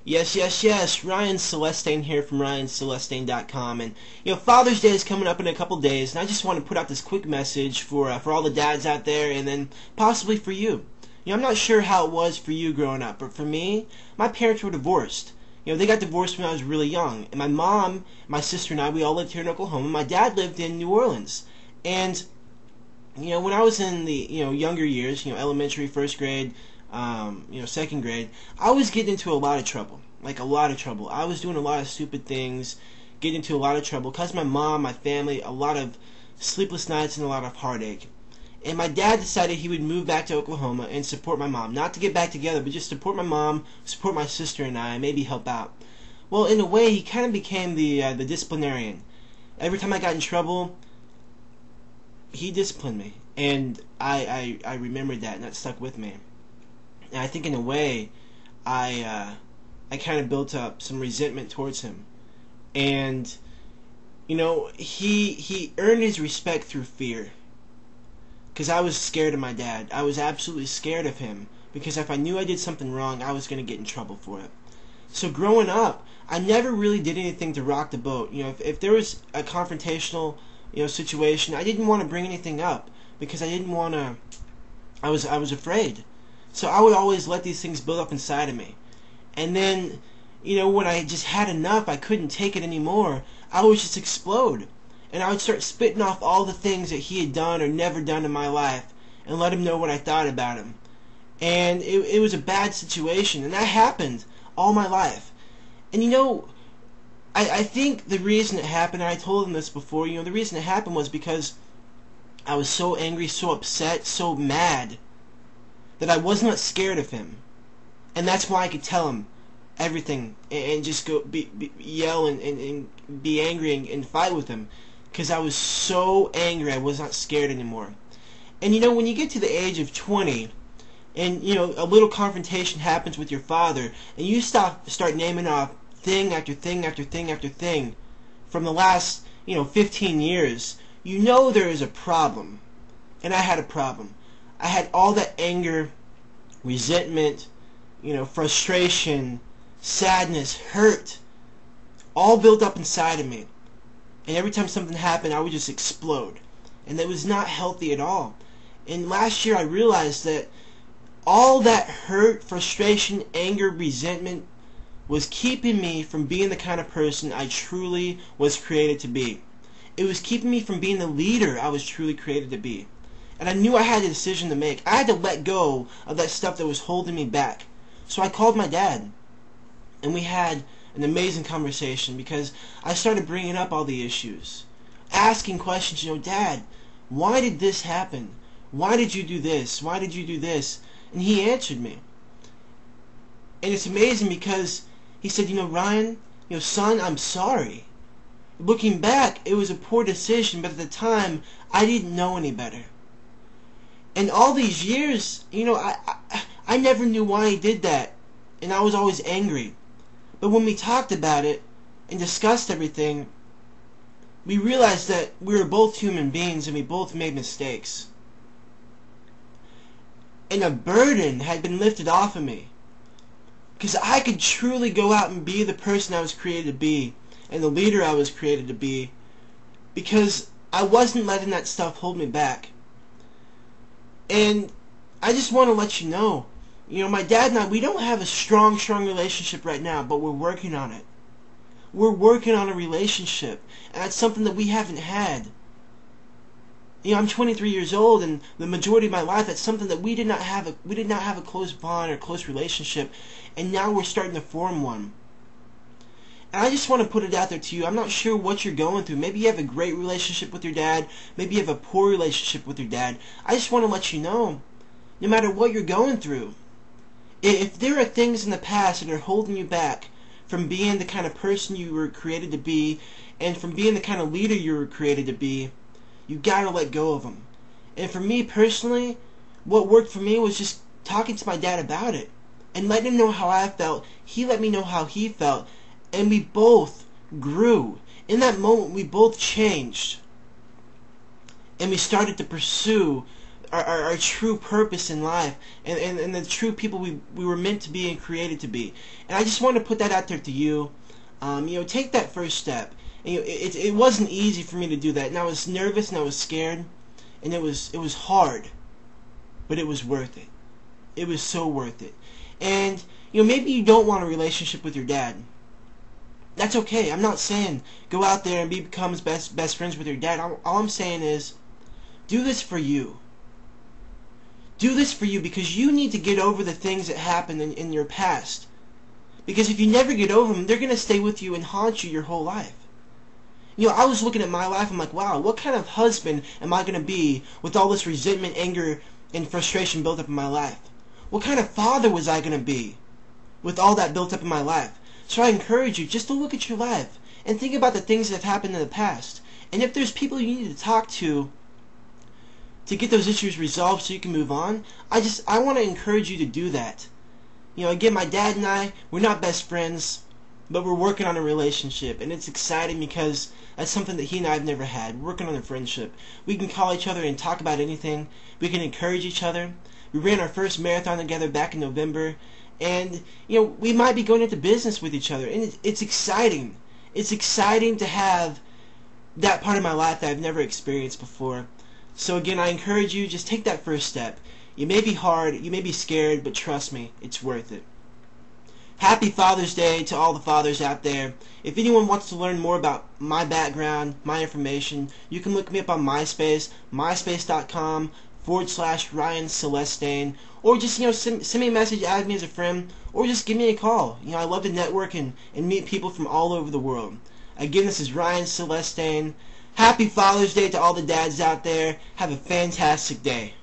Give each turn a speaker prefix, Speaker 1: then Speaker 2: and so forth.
Speaker 1: Yes, yes, yes. Ryan Celestain here from RyanCelestain.com, and Father's Day is coming up in a couple days, and I just want to put out this quick message for all the dads out there, and then possibly for you. I'm not sure how it was for you growing up, but for me, my parents were divorced. They got divorced when I was really young, and my mom, my sister, and I, we all lived here in Oklahoma. My dad lived in New Orleans, and when I was in the younger years, elementary, first grade, second grade, I was getting into a lot of trouble, like a lot of trouble. I was doing a lot of stupid things, getting into a lot of trouble because my mom, my family, a lot of sleepless nights and a lot of heartache. And my dad decided he would move back to Oklahoma and support my mom, not to get back together, but just support my mom, support my sister and I, and maybe help out. Well, in a way, he kind of became the disciplinarian. Every time I got in trouble, he disciplined me, and I remembered that, and that stuck with me. And I think in a way, I kind of built up some resentment towards him, and he earned his respect through fear, because I was scared of my dad. I was absolutely scared of him, because if I knew I did something wrong, I was going to get in trouble for it. So growing up, I never really did anything to rock the boat. If there was a confrontational situation, I didn't want to bring anything up because I didn't want to. I was afraid. So I would always let these things build up inside of me. And then, when I just had enough, I couldn't take it anymore, I would just explode. And I would start spitting off all the things that he had done or never done in my life and let him know what I thought about him. And it was a bad situation, and that happened all my life. And I think the reason it happened, and I told him this before, the reason it happened was because I was so angry, so upset, so mad that I was not scared of him. And that's why I could tell him everything and just go yell and be angry and fight with him, because I was so angry I was not scared anymore. And when you get to the age of 20 and a little confrontation happens with your father, and you start naming off thing after thing after thing after thing from the last 15 years, there is a problem. And I had a problem. I had all that anger, resentment, frustration, sadness, hurt, all built up inside of me. And every time something happened, I would just explode. And that was not healthy at all. And last year I realized that all that hurt, frustration, anger, resentment was keeping me from being the kind of person I truly was created to be. It was keeping me from being the leader I was truly created to be. And I knew I had a decision to make. I had to let go of that stuff that was holding me back. So I called my dad, and we had an amazing conversation, because I started bringing up all the issues, asking questions. Dad, why did this happen? Why did you do this? Why did you do this? And he answered me. And it's amazing because he said, Ryan, son, I'm sorry. Looking back, it was a poor decision, but at the time, I didn't know any better. And all these years, I never knew why he did that, and I was always angry. But when we talked about it and discussed everything, we realized that we were both human beings and we both made mistakes. And a burden had been lifted off of me, because I could truly go out and be the person I was created to be and the leader I was created to be, because I wasn't letting that stuff hold me back. And I just want to let you know, my dad and I, we don't have a strong relationship right now, but we're working on it. We're working on a relationship, and that's something that we haven't had. I'm 23 years old, and the majority of my life, that's something that we did not have a close bond or close relationship, and now we're starting to form one. And I just want to put it out there to you. I'm not sure what you're going through. Maybe you have a great relationship with your dad. Maybe you have a poor relationship with your dad. I just want to let you know, no matter what you're going through, if there are things in the past that are holding you back from being the kind of person you were created to be and from being the kind of leader you were created to be, you got to let go of them. And for me personally, what worked for me was just talking to my dad about it and letting him know how I felt. He let me know how he felt. And we both grew. In that moment, we both changed. And we started to pursue our true purpose in life, and the true people we were meant to be and created to be. And I just want to put that out there to you. Take that first step. And, it wasn't easy for me to do that, and I was nervous and I was scared, and it was hard, but it was worth it. It was so worth it. And maybe you don't want a relationship with your dad. That's okay. I'm not saying go out there and become best friends with your dad. All I'm saying is do this for you. Do this for you because you need to get over the things that happened in your past. Because if you never get over them, they're going to stay with you and haunt you your whole life. I was looking at my life, I'm like, wow, what kind of husband am I going to be with all this resentment, anger, and frustration built up in my life? What kind of father was I going to be with all that built up in my life? So I encourage you just to look at your life and think about the things that have happened in the past. And if there's people you need to talk to get those issues resolved so you can move on, I want to encourage you to do that. Again, my dad and I, we're not best friends, but we're working on a relationship, and it's exciting because that's something that he and I have never had. We're working on a friendship. We can call each other and talk about anything. We can encourage each other. We ran our first marathon together back in November, and we might be going into business with each other, and it's exciting. It's exciting to have that part of my life that I've never experienced before. So again, I encourage you, just take that first step. You may be hard, you may be scared, but trust me, it's worth it. Happy Father's Day to all the fathers out there. If anyone wants to learn more about my background, my information, you can look me up on MySpace, myspace.com/Ryan Celestain, or just send me a message, add me as a friend, or just give me a call. I love to network and meet people from all over the world. Again, this is Ryan Celestain. Happy Father's Day to all the dads out there. Have a fantastic day.